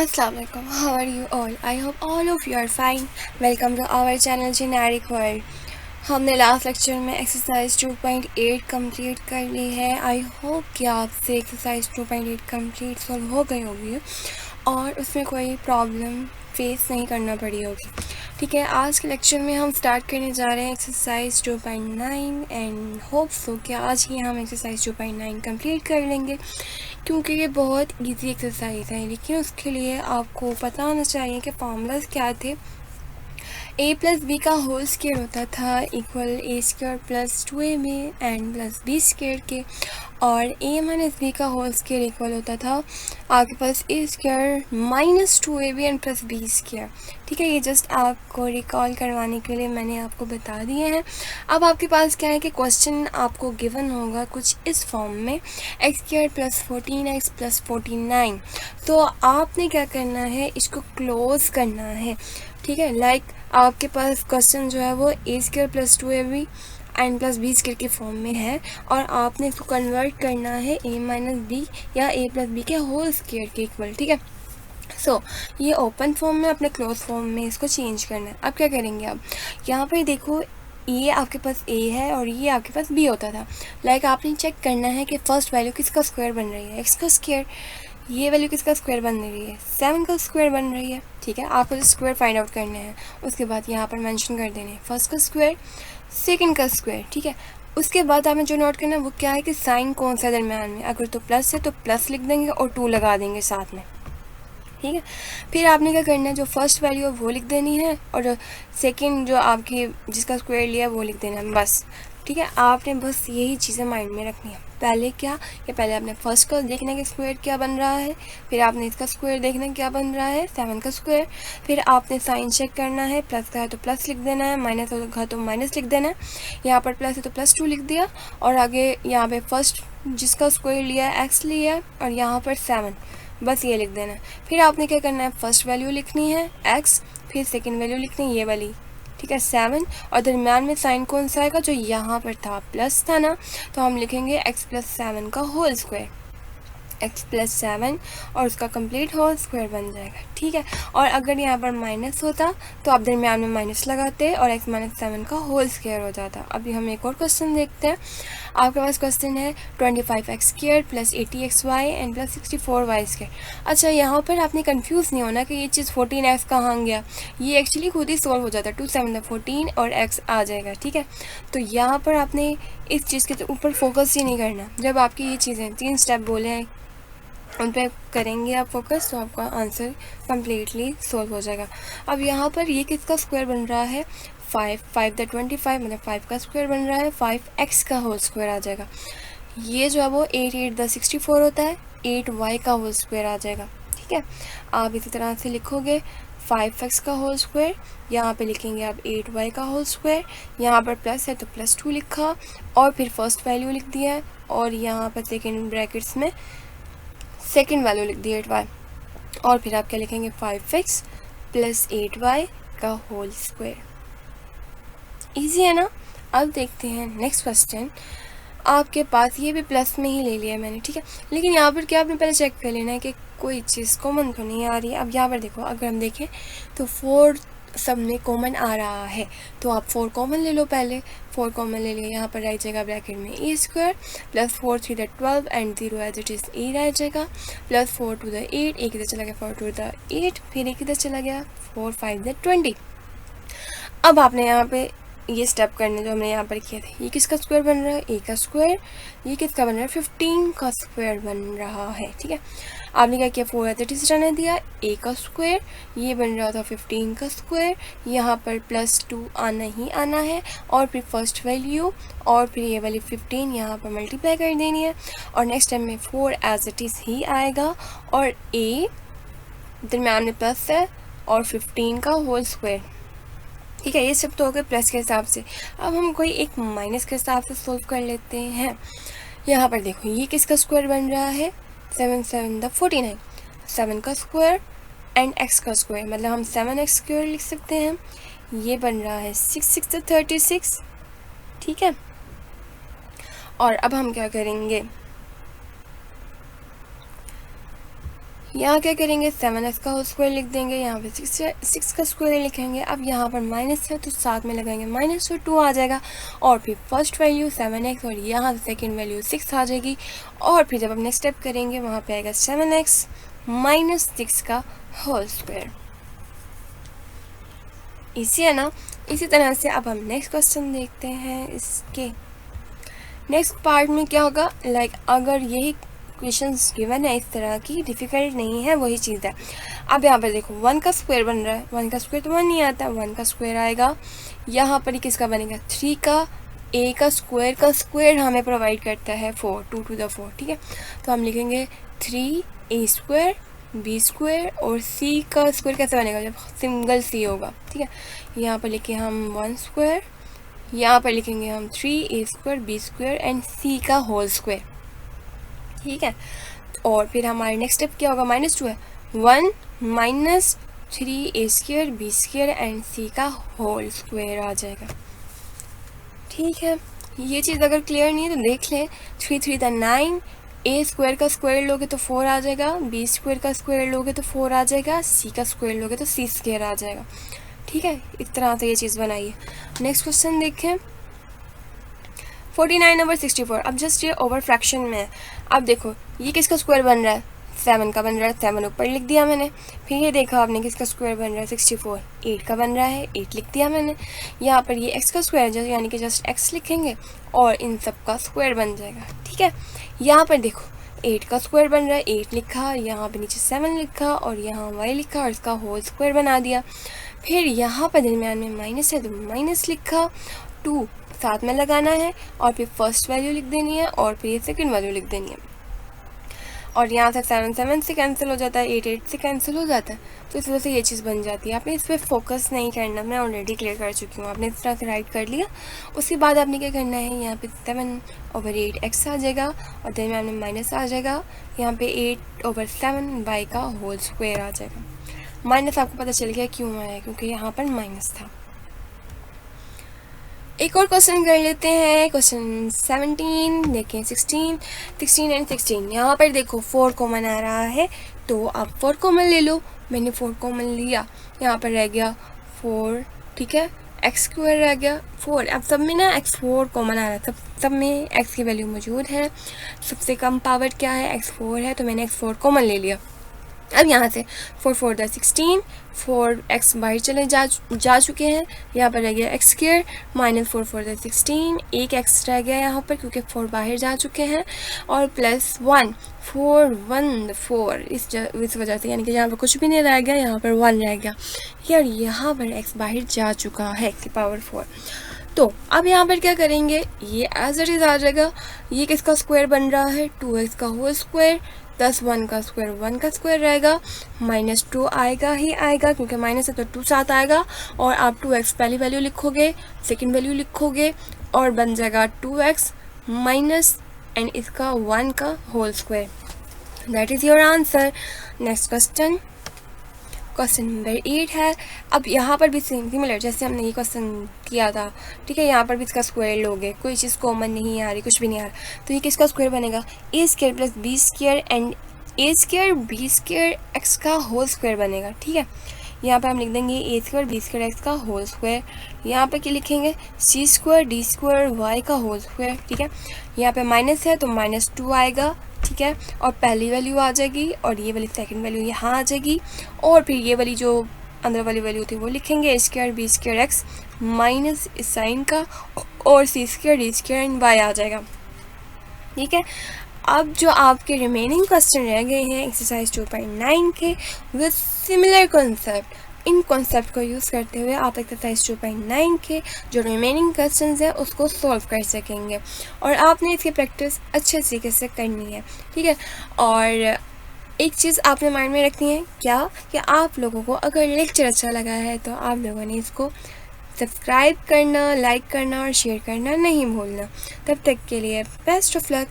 Assalamualaikum. How are you all? I hope all of you are fine. Welcome to our channel Generic World. हमने last lecture में exercise 2.8 complete कर ली है. I hope कि आपसे exercise 2.8 complete solve हो गई होगी और उसमें कोई प्रॉब्लम फेस नहीं करना पड़ी होगी. ठीक है, आज के लेक्चर में हम स्टार्ट करने जा रहे हैं एक्सरसाइज 2.9 एंड होप सो कि आज ही हम एक्सरसाइज 2.9 कंप्लीट कर लेंगे क्योंकि ये बहुत इजी एक्सरसाइज है. लेकिन उसके लिए आपको पता होना चाहिए कि फॉर्मूलाज क्या थे. a प्लस बी का होल स्क्वायर होता था equal A square plus 2ab and plus B square के, और a माइनस बी का होल स्क्वायर इक्वल होता था आपके पास A square minus 2ab and plus B square. ठीक है, ये जस्ट आपको रिकॉल करवाने के लिए मैंने आपको बता दिए हैं. अब आपके पास क्या है कि क्वेश्चन आपको गिवन होगा कुछ इस फॉर्म में x square plus 14x plus 49. तो आपने क्या करना है, इसको क्लोज करना है. ठीक है, लाइक आपके पास क्वेश्चन जो है वो A square plus 2ab and plus B square के फॉर्म में है और आपने इसको कन्वर्ट करना है ए माइनस बी या ए प्लस बी के होल स्क्वायर के इक्वल. ठीक है, सो ये ओपन फॉर्म में अपने क्लोज फॉर्म में इसको चेंज करना है. अब क्या करेंगे, अब यहाँ पर देखो ये आपके पास a है और ये आपके पास b होता था. लाइक आपने चेक करना है कि फर्स्ट वैल्यू किसका स्क्वायर बन रही है, x का स्क्वायर. ये वैल्यू किसका स्क्वायर बन रही है, 7 का स्क्वायर बन रही है. ठीक है, आपको जो स्क्वायर फाइंड आउट करने हैं उसके बाद यहाँ पर मेंशन कर देने फर्स्ट का स्क्वायर, सेकंड का स्क्वायर. ठीक है, उसके बाद आपने जो नोट करना है वो क्या है कि साइन कौन सा दरम्यान में, अगर तो प्लस है तो प्लस लिख देंगे और 2 लगा देंगे साथ में. ठीक है, फिर आपने क्या करना है, जो फर्स्ट वैल्यू है वो लिख देनी है और सेकंड जो आपकी जिसका स्क्वायर लिया है वो लिख देना है बस. ठीक है, आपने बस यही चीज़ें माइंड में रखनी है. पहले क्या कि पहले आपने फर्स्ट का देखना है कि स्क्वायर क्या बन रहा है, फिर आपने इसका स्क्वायर देखना है क्या बन रहा है 7 का स्क्वायर. फिर आपने साइन चेक करना है, प्लस का है तो प्लस लिख देना है, माइनस होगा तो माइनस लिख देना है. यहाँ पर प्लस है तो प्लस 2 लिख दिया और आगे यहाँ पे फर्स्ट जिसका स्क्वायर लिया है एक्स लिया है और यहाँ पर 7 बस ये लिख देना है. फिर आपने क्या करना है, फर्स्ट वैल्यू लिखनी है x, फिर सेकंड वैल्यू लिखनी है ये वाली. ठीक है, 7 और दरम्यान में साइन कौन सा आएगा, जो यहाँ पर था प्लस था ना, तो हम लिखेंगे x प्लस 7 का होल स्क्वायर, x प्लस 7 और उसका कंप्लीट होल स्क्वायर बन जाएगा. ठीक है, और अगर यहाँ पर माइनस होता तो आप दरम्यान में माइनस लगाते और x माइनस 7 का होल स्क्वायर हो जाता. अभी हम एक और क्वेश्चन देखते हैं. आपके पास क्वेश्चन है 25x square plus 80xy and plus 64y square. अच्छा, यहाँ पर आपने कंफ्यूज नहीं होना कि ये चीज़ 14x कहाँ गया, ये एक्चुअली खुद ही सोल्व हो जाता है. 2 7 14 और x आ जाएगा. ठीक है, तो यहाँ पर आपने इस चीज़ के ऊपर फोकस ही नहीं करना. जब आपकी ये चीज़ें 3 स्टेप बोले हैं उन पर करेंगे आप फोकस तो आपका आंसर कम्प्लीटली सोल्व हो जाएगा. अब यहाँ पर ये किसका स्क्वायर बन रहा है, 5 द 25 मतलब 5 का स्क्वायर बन रहा है, 5x का होल स्क्वायर आ जाएगा. ये जो है वो 8 द 64 होता है, 8y का होल स्क्वायर आ जाएगा. ठीक है, आप इसी तरह से लिखोगे 5x का होल स्क्वायर, यहाँ पे लिखेंगे आप 8y का होल स्क्वायर, यहाँ पर प्लस है तो प्लस 2 लिखा और फिर फर्स्ट वैल्यू लिख दिया है और यहाँ पर सेकेंड ब्रैकेट्स में सेकेंड वैल्यू लिख दी 8y और फिर आप क्या लिखेंगे 5x प्लस 8y का होल स्क्वायर. ईजी है ना. अब देखते हैं नेक्स्ट क्वेश्चन. आपके पास ये भी प्लस में ही ले लिया है मैंने. ठीक है, लेकिन यहाँ पर क्या आपने पहले चेक कर लेना है कि कोई चीज़ कॉमन तो नहीं आ रही है. अब यहाँ पर देखो, अगर हम देखें तो 4 सब में कॉमन आ रहा है तो आप 4 कॉमन ले लो. पहले 4 कॉमन ले लिया, यहाँ पर रह जाएगा ब्रैकेट में ए स्क्वायर प्लस 4 3 द 12 and 0 as it is A रह जाएगा प्लस 4 2 द 8, एक इधर चला गया 4 2 द 8, फिर एक इधर चला गया 4 5 द 20. अब आपने यहाँ पे ये स्टेप करने जो हमने यहाँ पर किए थे, ये किसका स्क्वायर बन रहा है, ए का स्क्वायर. ये किसका बन रहा है, 15 का स्क्वायर बन रहा है. ठीक है, आपने क्या किया 4 एज इट इज़ रहने दिया, ए का स्क्वायर ये बन रहा था 15 का स्क्वायर, यहाँ पर प्लस 2 आना ही आना है और फिर फर्स्ट वैल्यू और फिर ये वाली 15 यहाँ पर मल्टीप्लाई कर देनी है और नेक्स्ट टाइम में 4 एज इट इज़ ही आएगा और ए दरम्यान में प्लस है और 15 का होल स्क्वायर. ठीक है, ये सब तो हो गए प्लस के हिसाब से. अब हम कोई एक माइनस के हिसाब से सोल्व कर लेते हैं. यहाँ पर देखो ये किसका स्क्वायर बन रहा है, 7 7 द 49, 7 का स्क्वायर एंड x का स्क्वायर मतलब हम 7x स्क्वायर लिख सकते हैं. ये बन रहा है 6 6 द 36. ठीक है, और अब हम क्या करेंगे, यहाँ क्या करेंगे 7x का होल स्क्वायर लिख देंगे, यहाँ पे 6 का स्क्वायर लिखेंगे। अब यहाँ पर माइनस है तो साथ में लगाएंगे माइनस तो 2 आ जाएगा, और फिर फर्स्ट वैल्यू 7x और यहाँ से सेकेंड वैल्यू 6 आ जाएगी। और फिर जब हम नेक्स्ट स्टेप करेंगे वहाँ पे आएगा 7x माइनस 6 का होल स्क्वायर। इसी है ना। इसी तरह से अब हम नेक्स्ट क्वेश्चन देखते हैं। इसके नेक्स्ट पार्ट में क्या होगा, लाइक अगर यही क्वेश्चंस गिवन है इस तरह की, डिफ़िकल्ट नहीं है, वही चीज़ है। अब यहाँ पर देखो 1 का स्क्वायर बन रहा है, 1 का स्क्वायर तो 1 नहीं आता, 1 का स्क्वायर आएगा। यहाँ पर किसका बनेगा 3 का, a का स्क्वायर हमें प्रोवाइड करता है 4, 2 to the 4, ठीक है। तो हम लिखेंगे 3a स्क्वायर b स्क्वायर, और c का स्क्वायर कैसे बनेगा जब सिंगल c होगा, ठीक है। यहाँ पर लिखे हम 1 स्क्वायर, यहाँ पर लिखेंगे हम 3a square b square and c का होल स्क्वायर, ठीक है। और फिर हमारे नेक्स्ट स्टेप क्या होगा, -2 है, 1 minus 3a square b square and c का होल स्क्वायर आ जाएगा, ठीक है। ये चीज़ अगर क्लियर नहीं है तो देख लें। 3 3 × 9, a स्क्वायर का स्क्वायर लोगे तो 4 आ जाएगा, b स्क्वायर का स्क्वायर लोगे तो 4 आ जाएगा, c का स्क्वायर लोगे तो c स्क्वायर आ जाएगा, ठीक है। इस तरह से ये चीज़ बनाइए। नेक्स्ट क्वेश्चन देखें 49 नंबर 64। अब जस्ट ये ओवर फ्रैक्शन में है। अब देखो ये किसका स्क्वायर बन रहा है, 7 का बन रहा है, 7 ऊपर लिख दिया मैंने। फिर ये देखा आपने किसका स्क्वायर बन रहा है 64, 8 का बन रहा है, 8 लिख दिया मैंने। यहाँ पर ये x का स्क्वायर है, यानी कि जस्ट x लिखेंगे और इन सब का स्क्वायर बन जाएगा, ठीक है। यहाँ पर देखो 8 का स्क्वायर बन रहा है, 8 लिखा, यहाँ पे नीचे 7 लिखा और यहाँ y लिखा और इसका होल स्क्वायर बना दिया। फिर यहाँ पर दरम्यान में माइनस है तो माइनस लिखा, 2 साथ में लगाना है और फिर फर्स्ट वैल्यू लिख देनी है और फिर ये सेकंड वैल्यू लिख देनी है। और यहाँ से 7 7 से कैंसिल हो जाता है, 8 8 से कैंसिल हो जाता है, तो इस वजह से ये चीज़ बन जाती है। आपने इस पर फोकस नहीं करना, मैं ऑलरेडी क्लियर कर चुकी हूँ। आपने इस तरह से राइट कर लिया, उसके बाद आपने क्या करना है, यहाँ पे 7/8x आ जाएगा और देन में आपने माइनस आ जाएगा, यहाँ पे 8/7 y का होल स्क्वायर आ जाएगा। माइनस आपको पता चल गया क्यों आया, क्योंकि यहाँ पर माइनस था। एक और क्वेश्चन कर लेते हैं, क्वेश्चन 17 देखें, 16 एंड 16। यहाँ पर देखो 4 कॉमन आ रहा है तो आप 4 कॉमन ले लो। मैंने 4 कॉमन लिया, यहाँ पर रह गया 4, ठीक है, एक्स स्क्वायर रह गया 4। अब सब में ना x4 कॉमन आ रहा है, सब में x की वैल्यू मौजूद है। सबसे कम पावर क्या है, x4 है, तो मैंने x4 कॉमन ले लिया। अब यहाँ से 4 4 × 16, 4x बाहर चले जा चुके हैं, यहाँ पर रह गया x स्क्वायर माइनस 4 4 × 16, एक x रह गया यहाँ पर क्योंकि 4 बाहर जा चुके हैं, और प्लस 1 4 1 4 इस वजह से, यानी कि यहाँ पर कुछ भी नहीं रह गया, यहाँ पर 1 रह गया यार, यहाँ पर x बाहर जा चुका है x की पावर 4। तो अब यहाँ पर क्या करेंगे, ये एज इट इज़ आ जाएगा। ये किसका स्क्वायर बन रहा है, 2x का होल स्क्वायर प्लस 1 का स्क्वायर, 1 का स्क्वायर रहेगा, -2 आएगा ही आएगा क्योंकि माइनस है तो 2 साथ आएगा, और आप 2x पहली वैल्यू लिखोगे, सेकंड वैल्यू लिखोगे और बन जाएगा 2x माइनस एंड इसका 1 का whole square. That is your answer. Next question, question number 8 है। अब यहाँ पर भी सेम सिमिलर जैसे हमने ये क्वेश्चन किया था, ठीक है। यहाँ पर भी इसका स्क्वायर लोगे, कोई चीज़ कॉमन नहीं आ रही, कुछ भी नहीं आ रहा, तो ये किसका स्क्वायर बनेगा, a square plus b square and a square b square x का होल स्क्वायर बनेगा, ठीक है। यहाँ पर हम लिख देंगे a square b square x का होल स्क्वायर। यहाँ पर क्या लिखेंगे, c square d square y का होल स्क्वायर, ठीक है। यहाँ पे माइनस है तो -2 आएगा, ठीक है, और पहली वैल्यू आ जाएगी और ये वाली सेकंड वैल्यू यहाँ आ जाएगी, और फिर ये वाली जो अंदर वाली वैल्यू थी वो लिखेंगे, a square b square x minus इस साइन का, और c square d square and y आ जाएगा, ठीक है। अब जो आपके रिमेनिंग क्वेश्चन रह गए हैं एक्सरसाइज 2.9 के with similar concept, in concept को यूज़ करते हुए आप एक्सरसाइज 2.9 के जो रिमेनिंग क्वेश्चंस हैं उसको सॉल्व कर सकेंगे, और आपने इसकी प्रैक्टिस अच्छे तरीके से करनी है, ठीक है। और एक चीज़ आपने माइंड में रखनी है क्या, कि आप लोगों को अगर लेक्चर अच्छा लगा है तो आप लोगों ने इसको सब्सक्राइब करना, लाइक करना और शेयर करना नहीं भूलना। तब तक के लिए बेस्ट ऑफ लक।